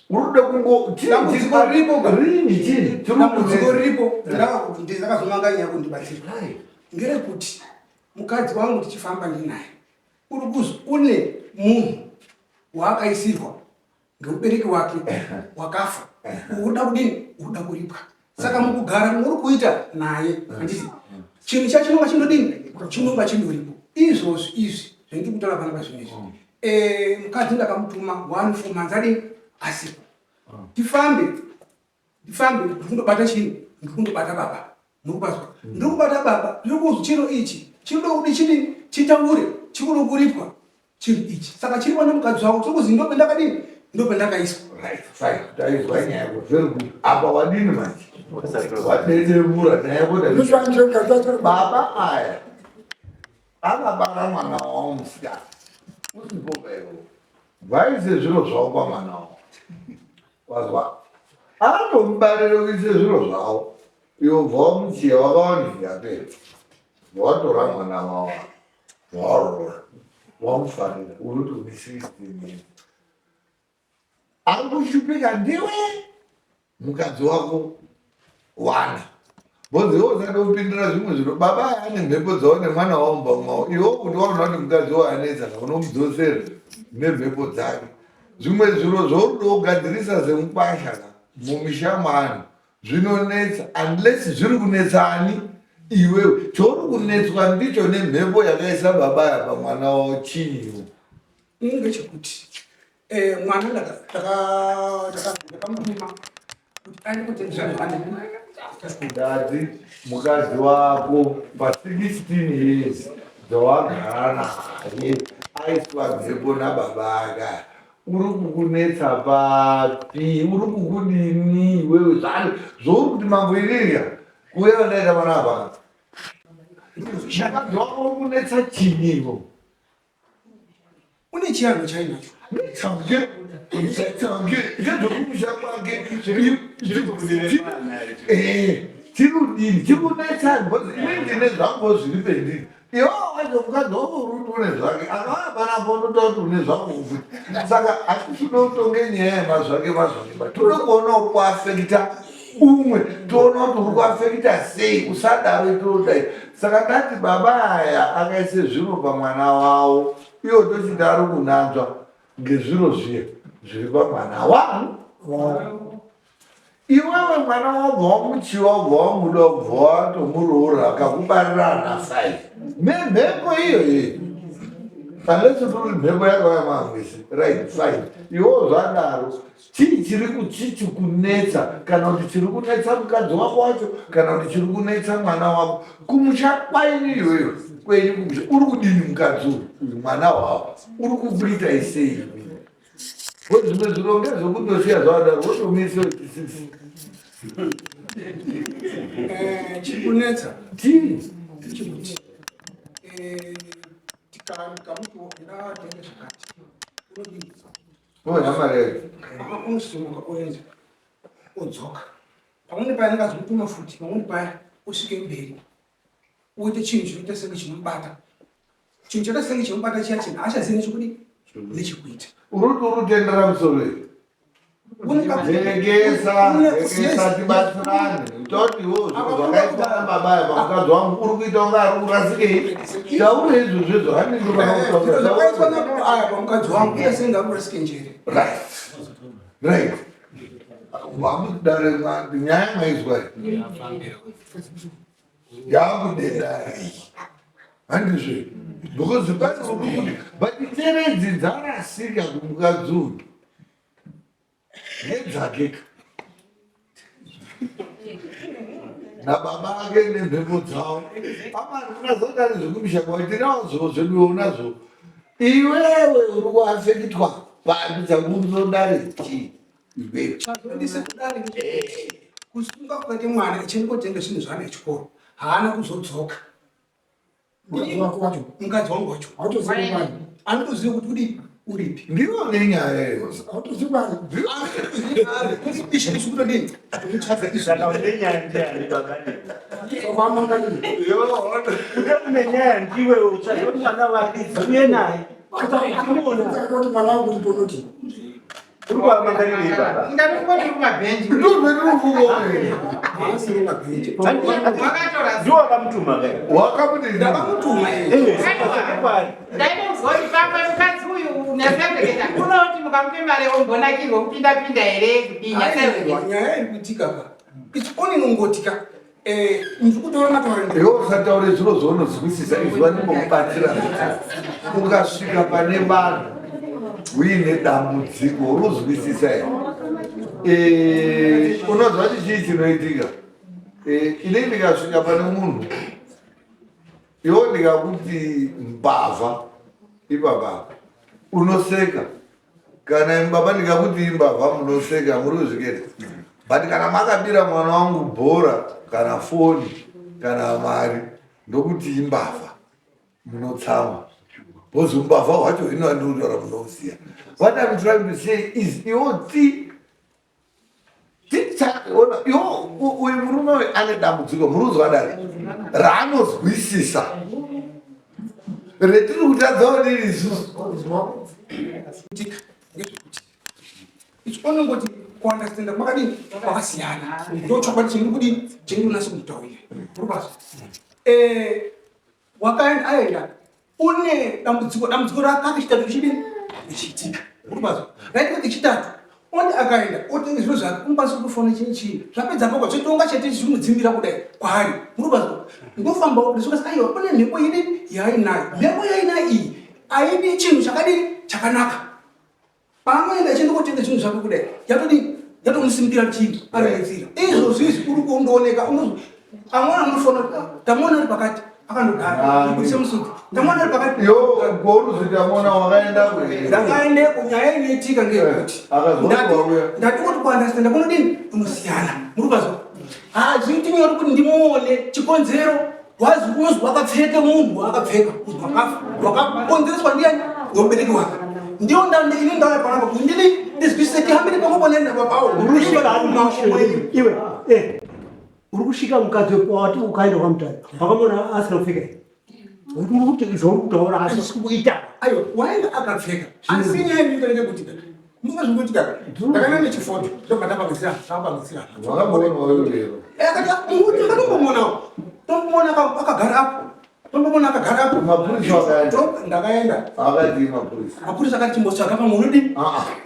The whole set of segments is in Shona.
uruda kungo dambudziko riripo rini chini dambudziko riripo ndakazomanganya kundibatsira ngerekuti mukadzi wangu tichifamba ndinaye uri kuzi une munhu waakaisirwa ngeubereki wake wakafa uda kudini uda kuripwa saka mukugara muri kuita naye handisi chinhu chachinonga chinodini chinonga chindoripo izvozvi izvi zvendiri kutaura panapa zvinezvi mukadzi ndakamutuma 1 for months adini asipo tifambe ndikundobata chini ndikundobata baba nokubazwa ndikubata baba ndikuzi chiro ichi chinoda kudi chidini chitaure chikuda kuripwa chiro ichi saka chiriwa nemukadzi wako tikuzi ndopendakadini ndopendakaiswa taizwa nyaya yako very good apa wadini manje wadedemura nyaya yako baba aya akabara mwana wavo musikana usipopevo vaise zviro zvavo pamwana wavo wazwa anomubarire kuise zviro zvavo iwo bva wamuchiya wakawanira pera watora mwana wavo warora wamufarira uruti uni 16 ari kushupika ndiwe mukadzi wako wana bhodzi wosada kupindira zvimwe zviro baba ane mhepo dzavo nemwana wavo mubamwavo iwo kuti waona kuti mukadzi waanetsaka unomudzosera nemhepo dzake zvimwe zviro zvouda kugadzirisa semupashaka mumisha mano zvinonetsa unless zviri kunetsa ani iwewe chouri kunetswa ndicho nemhepo yakaisa baba yapa mwana wavo chiiwo ngechekuti mwana ndakamutuma kuti aende kutengesa ndati mukadzi wako pa16 years dzawagara naye aiswa mhepo nababa aka uri kukunetsa papi uri kukudini iwewe zvouri kuti mamboirira kuuya vandaita vana ava mukadzi wako uri kunetsa chiniwo une chiyanho chainacho ngezvokumusha kwake tirudini tikunetsani inendine zvango zviri pendini iwo wacho mukadzi wako uri une zvake akavapanaponototi une zvako ufuti saka hatitoda kutonge nyaya yemazvake toda kuonawo kuafekita umwe toona kuti uri kuafekita sei usadaro itodai saka ndati baba aya akaise zviro pamwana wavo iwo tochida ari kunanzva ngezviro zviya zviri pamwana wangu iwewe mwana wabva wamuchiwa wabva wamuda wabva watomuroora akakubarira ana 5 memhepo iyoyi alesituri mhepo yakauya mangwisi right fine iwo zvadaro chii chiri kunetsa kana kuti chiri kunetsa mukadzi wako wacho kana kuti chiri kunetsa mwana wako kumusha kwaini iyoyo kwenyu kumusha uri kudini mukadzi uyu mwana wavo uri kukuita isei zvimwe zviro ngezvokundosiya zvadaro wotomise chiri kunetsa chii chikuti tikamutoendatenge zvakati unodini oyamarere unosumuka oenda odzoka pamweni paya ndingazomutuma futi pamweni paya usvike mberi uite chinhu chinoita senge chinomubata chinhu chaita senge chinomubata chiya chena achazivi nechokudii nechekuita urutendera musoro Regesa tibatsirane totiwo zvakaita baba vakadzi vangu uri kuita kunge ari kurasike taure izvozvo zvakaitwa naaya pamukadzi wangu iye senge ari kurasike njere right vamudare nyaya maizwa yakudedai handizve because panokuti but teredzi dzarasika kumukadzi uyu nedzakeka nababa ake nemhepo dzavo amanazodari zvekumisha kwaitinawo zvo zveduwo nazvo iwewe uri kuafekitwa pambi dzakuzodare chii azondise kudare kusunga kukaite mwana icheni kotenga zvinhu zvaana echikoro haana kuzodzoka mukadzi wangu wacho anotoziva kuti udii uripi ndiwo nenyaya iyo nenyaya ndiwe uchazoti mwana wake uye naye Urwa mangalini baba. Ndakubona kumabhenji. Ndiwo akamutuma kai. Ndakamutuma Ndaida kuzoti pamba mukadzi uyu nezvekeketa unoti mukamupe mari ombonakirwa kupinda here kudinya sewe. nyaya iri kuitika ka ichikoni nongotika ndiri kutora mataura iwo usataure zviro zvaunozwisisa izvi vanimbokubatsira ukasvika pane vanhu uine dambudziko unozwisisa here unonzwa kuti chii chinoitika ini ndikasvika pane munhu iwo ndikakuti mbavha ibaba unoseka kana baba ndikakuti imbavha munoseka muri kuzvikere but kana makabira mwana wangu bhora kana foni kana mari ndokuti imbavha munotsama bhozi umbavha hwacho ino andinotaura munouziya. What I'm trying to say is iwo iwo uyu murume uyu ane dambudziko muruzwa dare raanozwisisa retiri kutadzawo diri isusu ichikoni ngoti kuandastenda kwakadini kwakasiyana ndochokwadi chimuri kudini chiri unase kumutaurira urubazo wakaenda aenda une dambudziko rakake chitatu chidini ichiitika urubazo raitike chitatu onde akaenda otenge zviro zvake unokwanisa kutofona chii zvapedza poko chotonga chete zvimudzimbira kudai kwaari murubazo ndofamba ndisokasi aiwa kune mhepo idini yainayo mhepo yainayo iyi aidi chinhu chakadini chakanaka paanoenda achienda kotenga zvinhu zvake kudai yatomusimukira chinhu anoitsira izvozvizvi uri kundooneka unozwi amwana anofona tamona ari pakati akandogara kuise musudzi tamona ari pakati goruzvitamona wakaenda ndakaendeko nyaya inoitika ngekuti ndati kuti kuandastenda kunodini kunosiyana murukazwa hazviiti nyore kuti ndimuone chikonzero unozwi wakapfeka munhu akapfeka wakakonzereswa ndiani ngomubereki wake ndiyo ine ndauya panapa kuti ndizwisise tihambire pamweponenabapao iwe uri kusvika mukadzi wati ukaenda kwamutare wakamona asina kupfeka uri kuti zvauri kutaura asisi kuita aiwa waenda akapfeka asi nyaya inoita ngekuti mungazvingoitika ndakana nechifoto ndobvatapangitsira akatombomonawo tombomona akagara apo tombomona akagara apo ndakaenda mapurisa akati chimbotsvaga pamwe unodini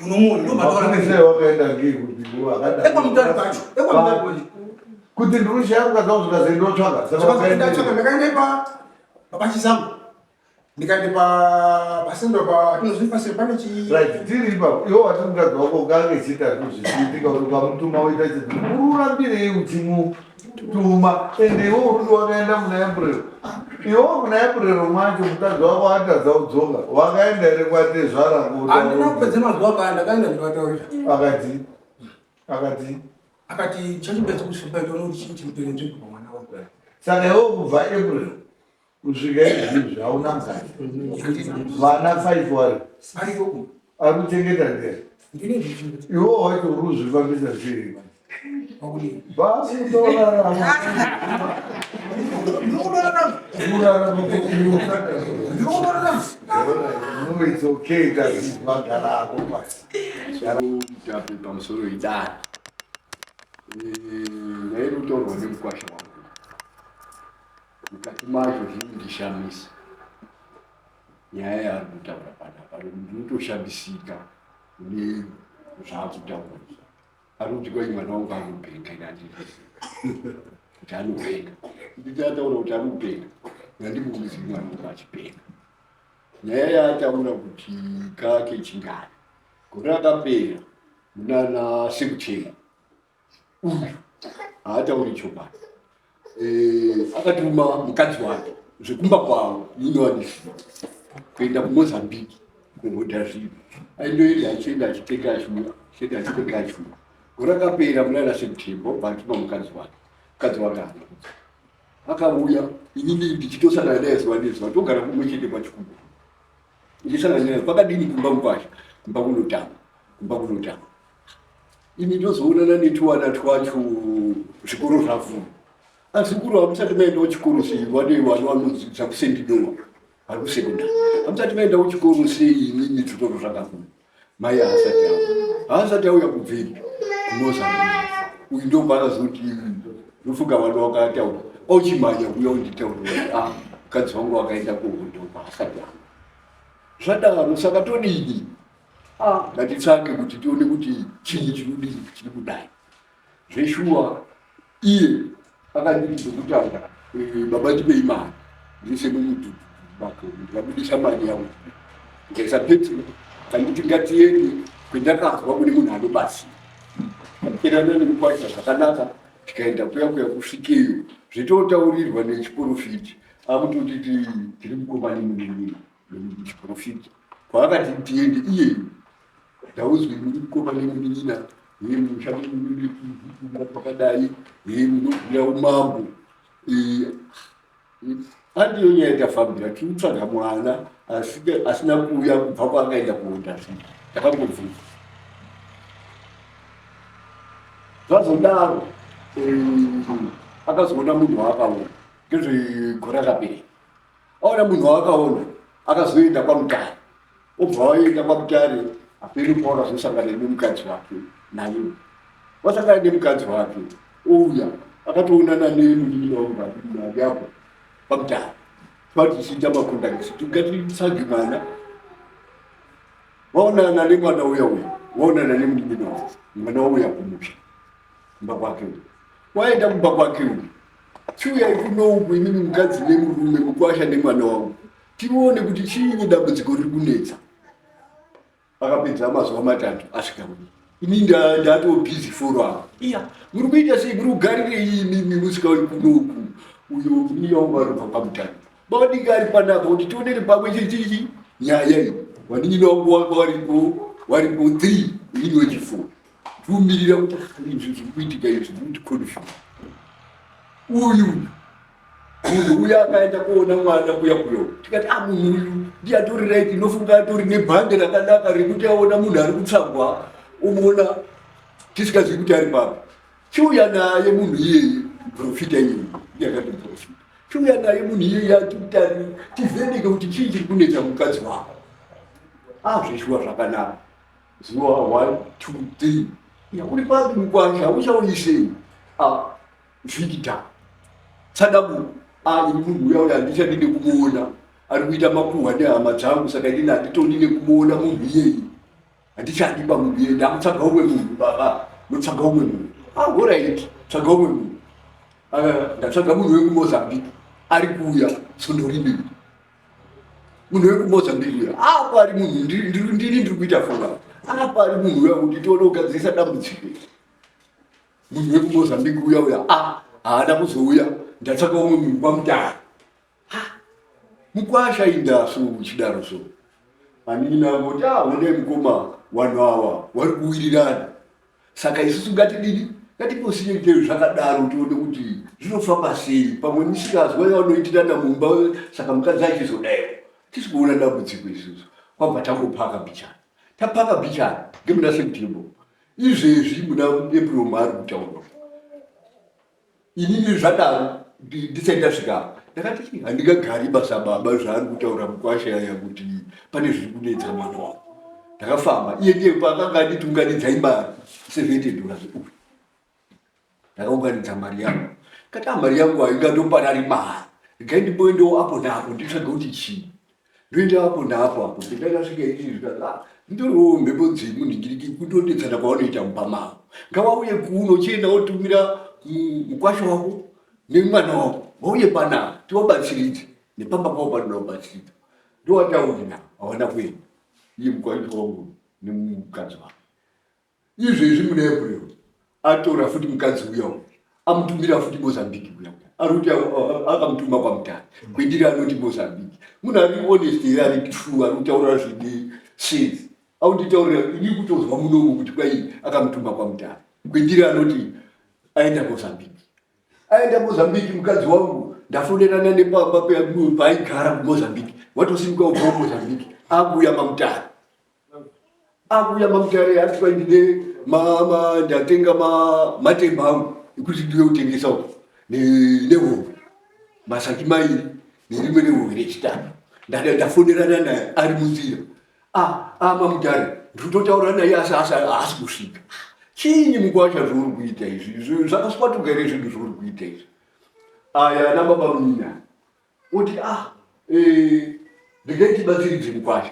unomuona ndombatauraekwamutare pacho kuti ndirushaya kukadzaudzikazendotsvaga ndakaenda pachisambo ndikaenda pasendo inozvipasire pane tiri ipapo iwo wati mukadzi wako kange chitatu zvichiitika kuti ukamutuma woita chiti ururambirei uchimutuma ende iwo urudi wakaenda muna april iwo muna april macho mukadzi wako atadza kudzoka wakaenda here kwatezvaraandina kupedze mazuva kaa ndakaenda ndivataurira akati chachipedza kusvipaitono chimutere nzvimbo pamwana wangu saka iwo kubva april kusvika izvizvi hauna mukadzi vana 5 vari ari kuchengeta ndere iwo wacho uri kuzvifambisa sei it's okay kasi magara ako basi pamusoro idara nairutorwa nemukwasha wangu mukati mazvo zvinondishamisa nyaya yaari kutaura panapa ndinotoshamisika ne zvaakutaura ari kuti kwai mwana wangu anopenga inandii kuti anopenga nditataura kuti anopenga ngandimuuzi mwana wangu achipenga nyaya yaataura kuti kake chingani gore rakapera munana sekuchena uyu haatauri chokwadi akatuma mukadzi wake zvekumba kwavo inowaniswa kuenda kumozambiki kungoda zvinhu aindoiri achienda achitenga ashura gore rakapera munana septemba vatuma mukadzi wake akauya inini ndichitosangana naye zuva nezuva togara kumwe chete pachikuru ndichisangana naye pakadini kumba mukwasha kumba kunotamba ini ndozoonana netuwana twacho zvikoro zvavhurwa asi kuru hamusati maendawo chikoro sei vane vana vanodzidza kusendinowa vari kusekondari hamusati maendawo chikoro sei inini zvitoro zvakavhurwa mai asati auya kubviri kumozambiki uyu ndo paakazoti rufuka wano wakataura ochimhanya kuya unditaura mukadzi wangu wakaenda kuhudhova asati zvadaro saka todini ngatitsvake kuti tione kuti chii chinodii chiri kudai zveshuwa iye akanditi zvekutaura baba ndipei mari ndise mumududu make ndikabudisa mari yangu ndikaisa petro kanditi ngatiende kwendakazwa kune munhu anobatsira kerana nekukwatisa zvakanaka tikaenda kuya kusvikeyo zvitotaurirwa nechiprofiti akutoti tiri mukomani munini chiprofiti kwaakati tiende iyeyo ndaudzwe muri mukomani muninina iye mushanda pakadai iye munobvira umambo andiyo nyaya tafambira tiri kutsvaga mwana asina kuuya kubva kwaakaenda kuonda takangobvira zvazodaro akazoona munhu waakaona ngezvegora rapera aona munhu waakaona akazoenda kwamutare obva waenda kwamutare aperi paakazosangana nemukadzi wake naye wasangana nemukadzi wake ouya akatoonana nemunini yapo pamutare twatichiita makondakisi tingatitsvage mwana waonana nemwana uya waonana nemunini wake mwana wauya kumusha kumba kwake waenda kumba kwake chiuyai kunouku imini mukadzi nemurume mukwasha nemwana wangu tione kuti chiinyi dambudziko riri kunetsa akapedza mazuva matatu asvika ini ndatobhizi foro apa iya muri kuita sei muri kugarirei imimi musika kunouku uyo mini wangu aribva pamutare mavanenge ari panapa kuti tionere pamwe chichichi nyaya iyi waninini wangu waripo 3 inini wechi4 tiumirira kuti izvi zviri kuitika izvi zviri kutikonfia uyu munhu uya akaenda kuona mwana kuya tikati munhu uyu ndiatori right inofunga atori nebhande rakanaka rekuti aona munhu ari kutsvagwa umuona tisingazivi kuti ari papa chiuya naye munhu iyeye profita iyeye ndiakati profita chiuya naye munhu iyeye atitari tivheneke kuti chii chiri kunetsa mukadzi wako zveshuwa zvakanaka zuva 1 2 3 uri pambi mukwasha uchauyisei vikita tsadamu ini munhu uya handichadine kumuona ari kuita makuhwa nehama dzangu saka inini handitodine kumuona munhu iyeye handichadi pamunhu iyeye ndamutsvaga umwe munhu baba notsvaga umwe munhu orit tsvaga umwe munhu ndatsvaga munhu wekumozambiki ari kuuya sondorimei munhu wekumozambiki uya apa ari munhu ndiri kuita fonga apa ari munhu uya kuti tione kugadzirisa dambudziko munhu wekumozambiki uya haana kuzouya ndatsvaka umwe munhu kwamutare mukwasha indaso chidaro so anini nangoti honai mukoma vanhu ava vari kuwirirana saka isusu ngatidini ngatiposiyeitei zvakadaro tione kuti zvinofamba sei pamwe misikazwa yavanoitirana mumba saka mukadzi achizodaiwa tisi kuona dambudziko isusu kwabva tangopaka bichana tapaka bichana ngemuna septembo izvezvi muna april maari kutaura inini zvadaro ndisati ndasvika ndakati handingagari basa baba zvaari kutaura mukwasha yaya kuti pane zviri kunetsa mwana wangu ndakafamba iye ndiye paakanga anditi unganidzai mari $70 ndakaunganidza mari yangu kati mari yangu haingandoparari mari regai ndimboendewo apo naapo nditsvaga kuti chii ndoenda apo naapo apo ndakasvika ichizvika ndoriwo mhepo dzemu ndingiriki kutodetsana kwavanoita mupamavo ngavauye kuno chienda wotumira mukwasha wako nemwana wako vauye pana tivabatsiridze nepamba pavo panoda kubatsiridza ndowataurina hawana kuenda iye mukwasha wangu nemukadzi wako izvezvi muna april atora futi mukadzi uya amutumira futi mozambiki uya arikuti akamutuma kwamutare kwendiri anoti mozambiki munhu ari honest here ari true ari kutaura zvine sense aunditaurira ini kutozwa munomu kuti kwai akamutuma kwamutare kwendiri anoti aenda mozambiki mukadzi wangu ndafonerana nepamba paaigara kumozambiki watosimuka ubva mozambiki akuuya mamutare ati kwaindine ndatenga matemba angu ekuti ndiwe kutengesa uko nehove masaki mairi nerimwe nehove rechitatu ndafonerana naye ari munzira Mamutare ndinotaura naye asi kusvika. Chiinyi mukwasha zvauri kuita izvi? Zvakaswatuka here zvinhu zvauri kuita izvi? Aya ana baba munina oti ndinge tibatsiridze mukwasha.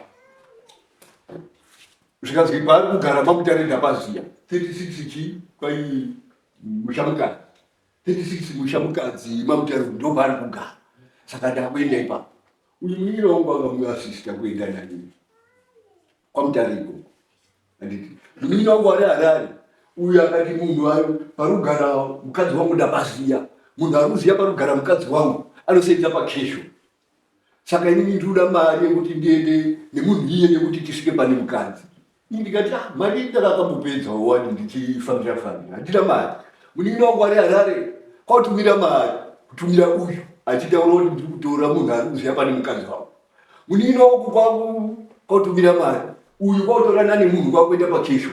Zvikazwi paari kugara Mamutare ndapaziya 36 chi kwai mushamukadzi 36 mushamukadzi Mamutare ndo paari kugara. Saka ndakuenda ipapo. Uyu munina wangu akamuasista kuenda naye kwaMutare ikoko. Anditi munina wangu ari Harare. Uyu akati munhu parugara mukadzi wangu ndapaziya. Munhu aruziya parugara mukadzi wangu anosenza pakesho. Saka inini ndinoda mari yekuti ndiende nemunhu iye nekuti tisvike pane mukadzi. Ndikati mari ndakamupedza wani ndichifambira. Handina mari. Munini wangu ari Harare kwautumira mari kutumira uyu achitaura kuti ndiri kutora munhu aruziya pane mukadzi wangu. Munini wangu kwangu kwautumira mari. Uyu kwautorana nemunhu kwakuenda pakesho.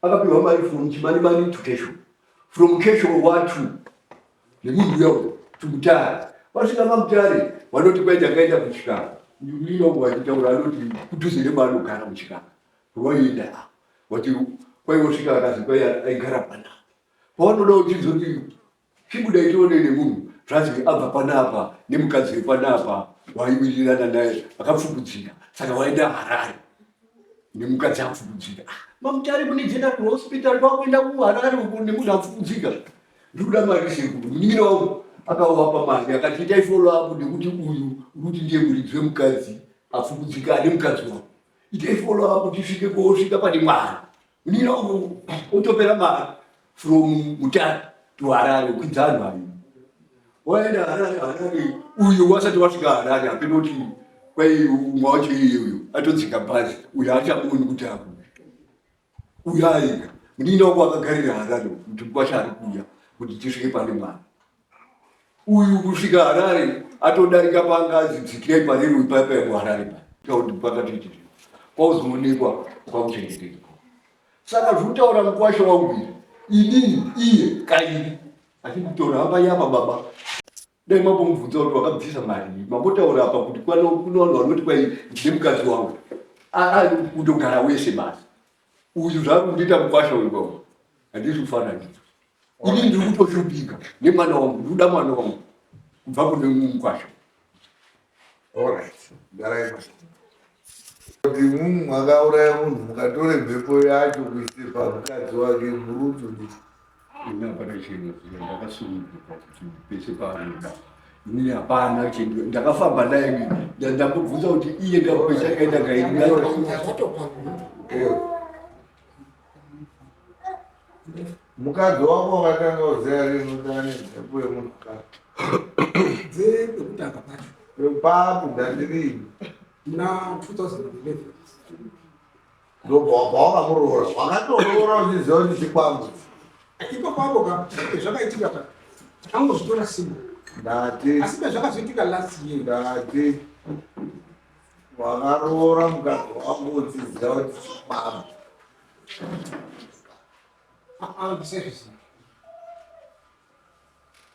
Akapiwa mari from Chimani to Kesho. From Kesho 1 nemunhu uyo to Mutare. Vasvika Mamutare vanoti kwai ndakaenda kuchikara. Munini wangu achitaura anoti kudhuze nemanogara muchikara. Vaenda vati kwai vosvika akazi kwai aigara panapa. Pavanoda uchizoti chibuda tione nemunhu zvanzi abva panapa nemukadzi wepanapa waiwirirana naye akapfukudzira. Saka waenda Harare nemukadzi apfukudzira. Mamutare mune General Hospital kwakuenda kuHarare nemunhu apfukudzika. Ndikuda mari sekuru. Munini wangu akavapa mari akati itai follow up nekuti uyu kuti ndiye muridzi wemukadzi apfukudzika ane mukadzi wangu. Itai follow up tisvike kusvika pane Mwari. Munini wangu otopera mari from Mutare to Harare kuidza anhu ayo. Waenda Harare uyu wasati wasvika Harare apinoti kwai umwe wacho iye uyu atodzika bhazi uyu achaboni kuti akuya. Uyu aika munini wangu akagarira Harare kuti mukwasha ari kuuya kuti tisvike pane Mwari. Uyu kusvika Harare atodarika pangazi dzikirai pane rupaipa yemuHarare kuti pakati kwauzoonekwa kwakuchengeteka. Saka zvinotaura mukwasha wangu inini iye kairi achikutora hamba yapa baba. Dai mambomubvunza kuti wakabvisa mari mambotaura apa kuti kuno vanhu vanoti kwai ndine mukadzi wangu kutogara wese basi. Uyu zvaari kundiita mukwasha uyu handisi kufana ndizvo. Ini ndiri kutoshupika nemwana wangu, ndikuda mwana wangu kubva kune mukwasha. Alright, garai basi. Kuti mwakauraya munhu mukatore mhepo yacho kuise pamukadzi wake murutu. Ina hapana chinhu ndakasununguka kuti pese paanoda. Inini hapana chinhu ndakafamba naye ndambobvunza kuti iye ndapesa kaenda kairi. Mukadzi wako wakatanga kuziya rini ndane mhepo yemunhukadzi? Dzekutanga pacho. Papo ndandirini. Na 2011. Ndobva wakamuroora. Wakatoroora uchiziva kuti chikwambo. Iko kwako ka zvakaitika pa. Angozvitora simu. Ndati. Asi zvakazoitika last year. Ndati. Wakaroora mukadzi wako uchiziva kuti chikwambo. Service.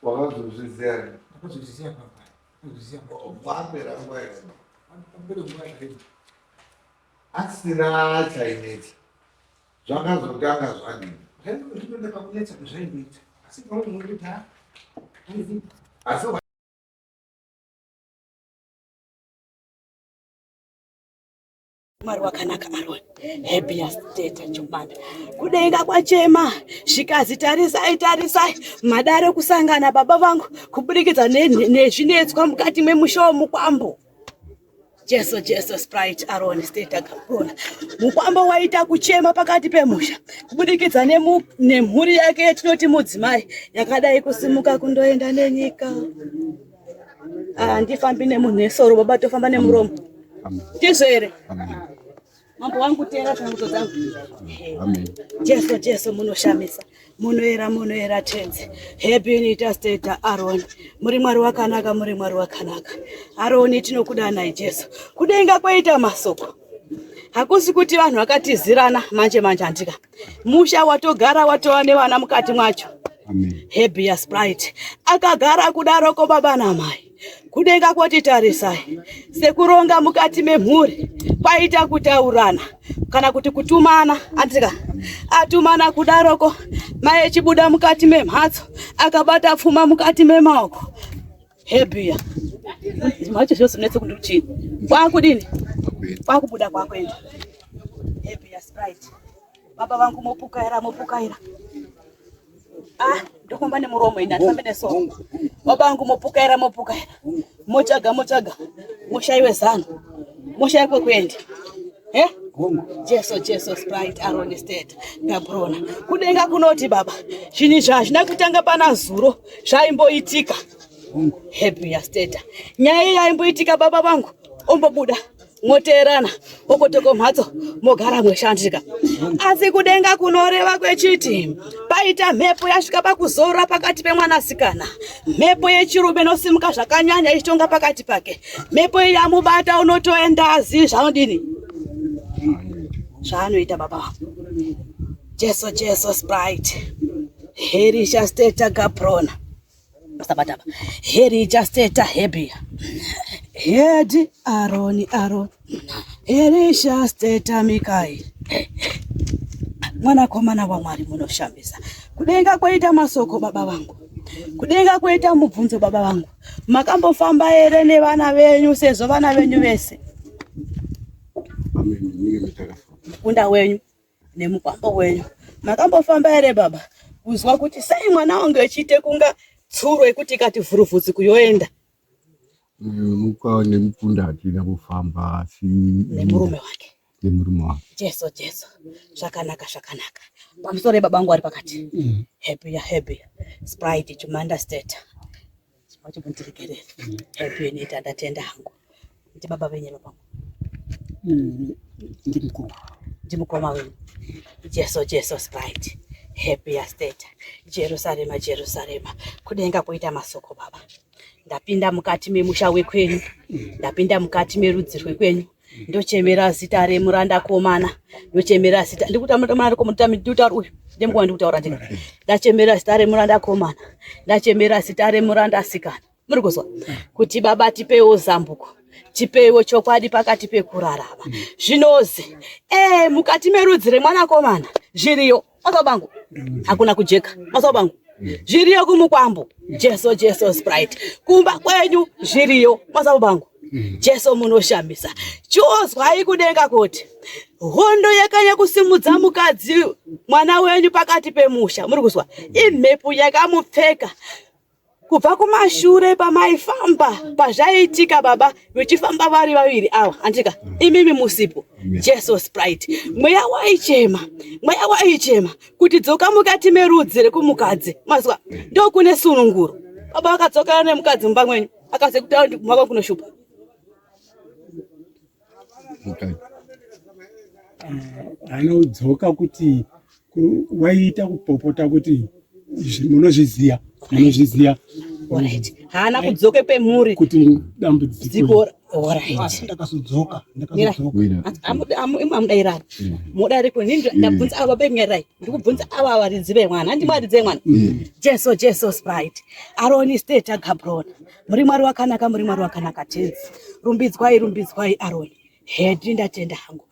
Wakazozviziya rini? Ndakazviziya papa. Ndakazviziya papa. Wapera nguva here? Apera nguva yakadini? Asina chainetsa. Zvakazotanga zvadini? Ndinoda pakunetsa kuzvainoita. Asi pamwe munoti asi Mwari wakanaka Aroni. Happiest state chumanda. Kudenga kwachema, zvikazi tarisai, madare kusangana baba vangu kubudikidza nezvinetswa mukati memusha womukwambo. Jeso sprite Aroni state akapona. Mukwambo waita kuchema pakati pemusha kubudikidza nemhuri yake yatinoti mudzimai yakadai kusimuka kundoenda nenyika. Handifambi nemunhu nesoro, baba tofamba nemuromo. Ndizvo here? Mambo wangu tera shangudzo dzangu. Amen. Jeso munoshamisa. Munoera tenzi. Happy nita state Aroni. Muri Mwari wakanaka. Aroni tinokuda naye Jesu. Kudenga kwaita masoko. Hakusi kuti vanhu vakatizirana manje andika. Musha watogara watova nevana mukati mwacho. Amen. Happy sprite. Akagara kudaroko baba namai. kudenga kwoti tarisai sekuronga mukati memhuri kwaita kutaurana kana kuti kutumana. Andika atumana kudaroko mai chibuda mukati memhatso akabata pfuma mukati memaoko. Hebia macho zvose netse kunduchini kwakudini kwakubuda kwakwenda. Hebia Sprite baba vangu mopukaira ndokomba nemuromo ina ndifambe neso. Baba vangu mopukaira mochaga moshaiwe zano moshaiwe kwende Jeso Sprite Aaron State Gabrona kudenga kunoti baba zvini zvazvina kutanga pana zuro zvaimboitika. Happy State nyaya yaimboitika baba vangu ombobuda moterana okotoko mhatso mogara mweshandika. Asi kudenga kunoreva kwechiti paita mhepo yasvika pakuzora pakati pemwanasikana, mhepo yechirume nosimuka zvakanyanya ichitonga pakati pake, mhepo iyi yamubata unotoenda azi zvaudini zvaanoita baba vangu. Jeso Sprite Herisha State Gabrona Sabataba Herisha State Hebia Hedi Aaron Herisha State Mikai mwana komana wa Mwari munoshambisa. Kudenga kwaita masoko baba vangu, kudenga kwaita mubvunzo baba vangu. Makambofamba ere nevana venyu sezvo vana venyu vese mukunda wenyu nemukwambo wenyu makambofamba ere baba kuzwa kuti sai mwana wangu echiite kunga tsuro yekuti kati vhuruvhudzi kuyoenda muka nemukunda atina kufamba asi nemurume wake Jeso zvakanaka pamusoro babangu ari pakati. Happy Sprite Chumanda State wachibundirikere happy nita ndatenda hangu ndi baba venye babangu ndimukoma wenyu. Jeso Sprite Happy State Jerusalema kudenga kuita masoko baba. Ndapinda mukati memusha wekwenyu, ndapinda mukati merudzi rwekwenyu, ndochemera zita remuranda komana, ndochemera zita ndikutamara komutaura uyu ndemukwa ndikutaura ndika. Ndachemera zita remuranda komana, ndachemera zita remuranda sikana. Muri kuzwa kuti baba tipewo zambuko, tipewo chokwadi pakati pekurarama. Zvinozi mukati merudzi remwana komana zviriyo masabangu hakuna kujeka masabangu zviriyo kumukwambo. Jeso Sprite kumba kwenyu zviriyo masabangu. Jeso munoshambisa. Chozwai kudenga kuti hondo yakanya kusimudza mukadzi mwana wenyu pakati pemusha. Muri kuzwa imhepo yakamupfeka kubva kumashure pamaifamba pazvaitika baba vechifamba vari vaviri ava andika imimi musipo. Jeso Sprite mweya waichema kuti dzoka mukati merudzi rekumukadzi mazwa ndokune sununguro. Baba akadzokana nemukadzi mumba mwenyu akaze kuti mwaka kunoshupa anodzoka kuti waita kupopota kuti munozviziya alright hana kudzoke pemhuri kuti dambudziko alright ndakazodzoka amudairani mudari kuti ndabvunza ava bengerai ndikubvunza ava varidzi vemwana handimwaridze mwana. Jeso Sprite Aaron State Gabrona muri Mwari wakanaka tenzi rumbidzwai Aaron hedi ndatenda hangu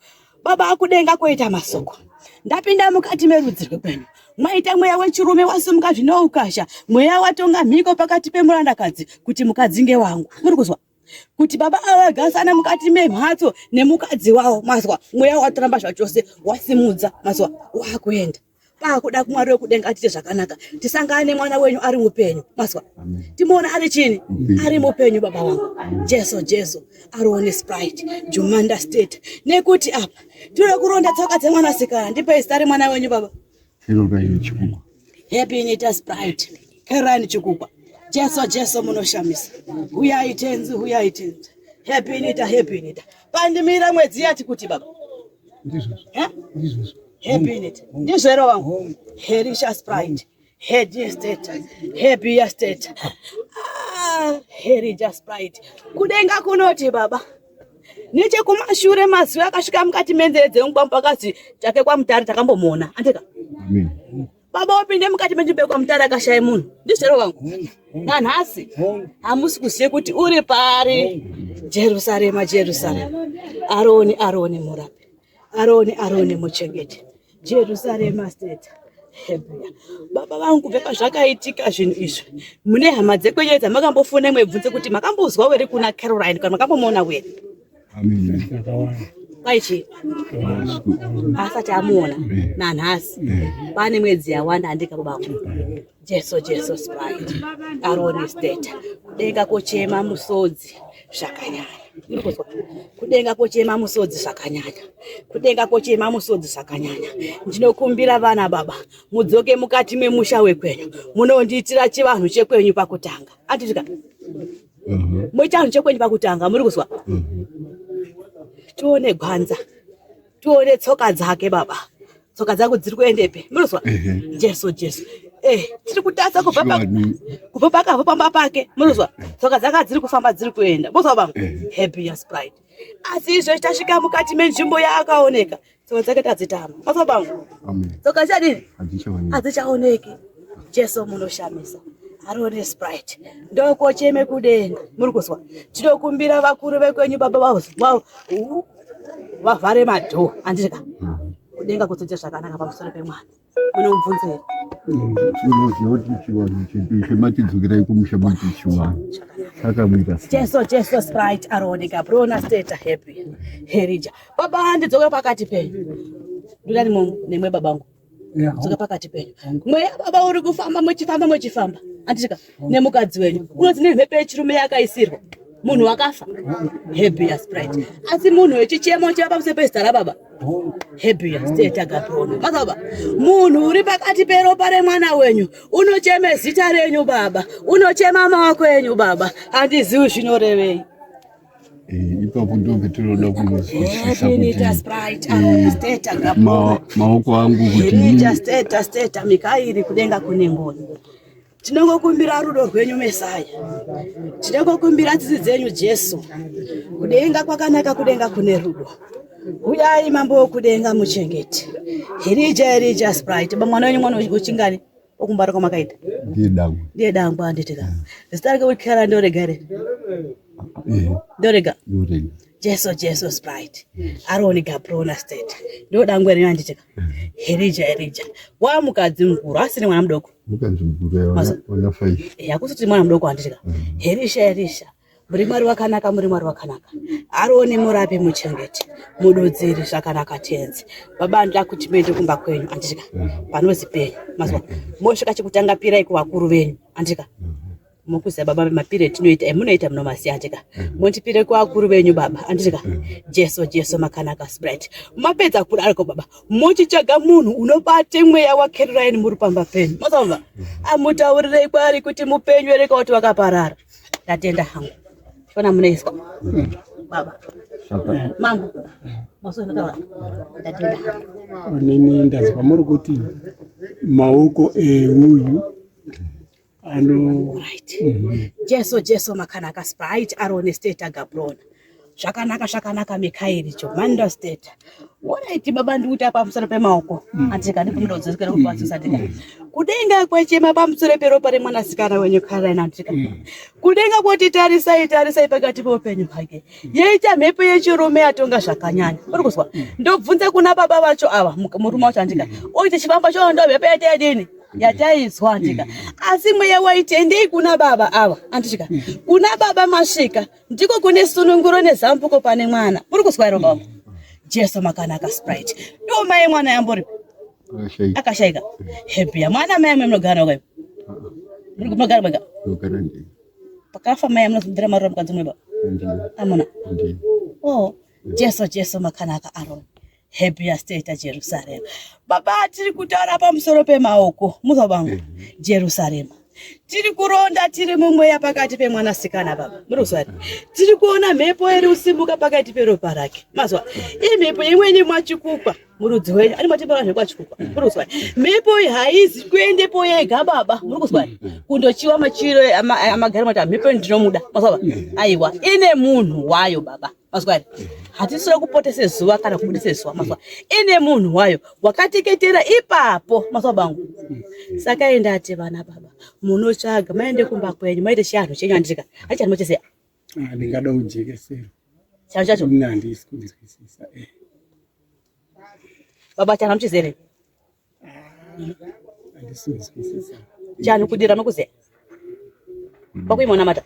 baba akudenga koita masoko. Ndapinda mukati merudzi rwekwenyu mwaita mweya wechirume wasimuka zvino ukasha, mweya watonga mhiko pakati pemurandakadzi kuti mukadzi wangu. Muri kuzwa kuti baba avagasana mukati memhatso nemukadzi wawo mazwa mweya watoramba zvachose wasimudza mazwa wakuenda pakuda kuMwari wekudenga atite zvakanaka tisangane mwana wenyu ari mupenyu mazwa timuona ari chini ari mupenyu baba wangu. Jeso Aaron Sprite Chumanda State nekuti apa tiri kuronda tsoka dzemwanasikana ndipe zita remwana wenyu baba. Happy Nita Sprite Kerani Chikukwa. Jeso munoshamisa. Huyai tenzi. Happy Nita. Pandimira mwedzi yati kuti baba. Happy Nita. Ndizvero wangu. Herisha Sprite. Happy State. Herisha Sprite. Kudenga kunoti baba. Neche kumashure mazuva akasvika mukati menzee dzemugwambo akazi take kwaMutare takambomuona andika baba wapinde mukati mechimbe kwa mtara akashaya munhu ndizvero vangu nanhasi hamusi kuziye kuti uri pari. Jerusalema Jerusalema, Aroni murapi, Aroni muchengete, Jerusalema state. Hebrew. Baba vangu pepa zvakaitika zvinhu izvi mune hama dzekwenyu dzamakambofuna mwebvunze kuti makambozwa were kuna Caroline kana makambomona were? Kwaichi asati amuona nanhasi pane mwedzi yawanda andika baba vangu. Jesu sprite Aroni state kudenga kochema musodzi zvakanyanya. Kudenga kochema musodzi zvakanyanya. Ndinokumbira vana baba mudzoke mukati memusha wekwenyu munondiitira chivanhu chekwenyu pakutanga. Anditika muchanhu chekwenyu pakutanga muri kuzwa? Tione gwanza, tione tsoka dzake baba, tsoka dzako dziri kuendepe muri kuzwa? Jesu tiri kutasa kubva pakafamba pake muri kuzwa? Tsoka dzaka dziri kufamba dziri kuenda muzwa bangu? Happy ya sprite. Asi izvo tasvika mukati menzvimbo yaakaoneka tsoka dzake tadzitama muzwa bangu? Tsoka chadini hadzichaoneki. Jesu munoshamisa. Aroni sprite ndokocheme kudenga muri kuzwa? Tinokumbira vakuru vekwenyu baba vavhare madhoo andika kudenga kudzidza zvakanaka pamusoro pemwana munomubvunzira Jesu sprite Aroni Gabrona state happy herija baba ndidzoka pakati penyu ndudani nemwe babangu dzoka pakati penyu mweya baba uri kufamba muchifamba andika nemukadzi wenyu unodzi nemhepo yechirume yakaisirwa munhu wakafa happy ya sprite asi munhu wechichemo chapamusoro pezita rababa happy ya state Gabrona baba munhu uri pakati peropa remwana wenyu unocheme zita renyu baba unochema maoko enyu baba handizivi zvinorevei. Ipapo ndombe tinoda kunozwisisa kuti maoko angu kuti state Mikairi kudenga kune ngoni. Tinongokumbira rudo rwenyu Mesaya, tinongokumbira tsitsi dzenyu Jesu kudenga kwakanaka, kudenga kune rudo. Uyai mambo wokudenga muchengeti. Herija sprite mwana wenyu uchingani okumbara kwamakaita ndiye dangwa anditika zita rake ukhala ndoregare ndorega Jesu sprite Aroni Gabrona state ndo dangwa renyu anditika herija wa mukadzi mukuru asine mwana mudoko mukadzi mukuru wana 5 yakuti mwana mudoko anditika herisha muri mwari wakanaka Aroni murapi muchengeti mudodzeri zvakanaka tenzi baba ndida kuti muende kumba kwenyu anditika panozi penyu mazwa mosvika chekutanga pirai kuvakuru venyu anditika mukuziva baba mapire tinoita emunoita munomasiya anditika montipire kuvakuru venyu baba anditika Jesu makanaka sprite mapedza kudariko baba mochichaga munhu unobate mweya waCaroline muri pamba penyu mazwa amutaurirei kwari kuti mupenyu ereka kuti wakaparara ndatenda hangu shona muneiswa baba mangu masonataura ndatenda onini ndazwa muri kuti maoko euyu ano right Jesu makanaka sprite Aroni state Gabrona zvakanaka Mikairi Jomanda state oraiti baba ndikuti pamusoro pemaoko atika ndipomudzodzera kupatsisa ndika kudenga kwechema pamusoro peropa remwanasikana wenyu Caroline antika kudenga kwoti tarisai pakati poupenyu hwake yeita mhepo yechirume yatonga zvakanyanya uri kuzwa ndobvunza kuna baba vacho ava murume wacho andika oite chifamba cho ndo mhepo yataidini yataizwa andika asi mweya waitendei kuna baba ava andika kuna baba masvika ndiko kune sununguro nezambuko pane mwana uri kuzwa iro baba Jesu makanaka sprite ndo mai mwana yambori akashaika happy ya mwana mai munogara kwa munogara bega pakafa mai munodira maroro mukadzi mwe baba amona Jesu makanaka Aroni happy ya state Jerusalem baba tiri kutaura pamusoro pemaoko muzwa bangu Jerusalem tiri kuronda tiri mumweya pakati pemwanasikana baba murikuzwa tiri kuona mhepo iri usimuka pakati peropa rake mazwa imhepo imweni mwachikukwa murudzi wenyu ani matembera zvekwachikukwa murikuzwa mhepo iyi haizi kuendepo yega baba murikuzwa kundochiwa machiro amagari mati mhepo ndinomuda mazwa aiwa ine munhu wayo baba mazwa hatisira kupotese zuva kana kubudise zuva mazwa ine munhu wayo wakateketera ipapo mazwa bangu saka endati vana baba munotsvaga maende kumba kwenyu maite chianhu chenyu andika achani mochese ndingada ujekesero chianhu chacho ndandisi kunzwisisa baba chana muchizere andisi kunzwisisa chani kudira makuze pakuimona mata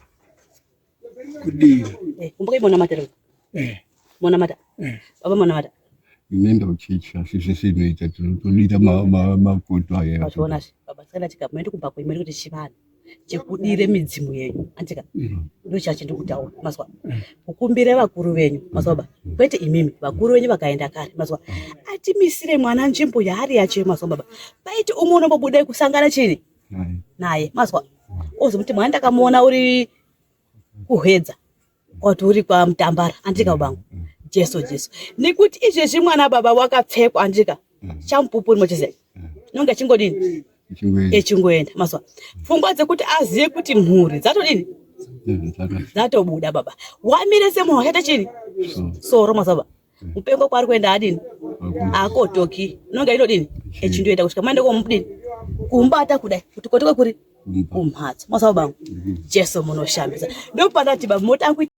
kudira kumbokaimona mata mona mata baba mona mata Nenda uchicha sisi sinoita tunodira makoto aya. Watuona baba sana tika mwende kumba kwa imweni kuti chivana chekudire midzimu yenyu antika ndo chachi ndikutaura mazwa kukumbire vakuru venyu mazwa baba kwete imimi vakuru venyu vakaenda kare mazwa atimisire mwana nzvimbo yaari yacho mazwa baba paiti umono bobude kusangana chini naye mazwa ozomuti mwana ndakamuona uri kuhedza kwati uri kwa Mtambara andika bangu Jesu nikuti izvezvi mwana baba wakapfekwa andika champupu mocheze nonga chingodini echingoenda mazwa pfungwa dzekuti aziye kuti mhuri dzatodini dzatobuda baba wamire semunhu wakaita chini soro mazwa mupengo kwari kuenda adini akotoki nonga inodini echindoenda kusvika mande komudini kumbata kudai kuti kotoka kuri kumhatso mazwa bangu Jesu munoshambisa ndopandati baba motangu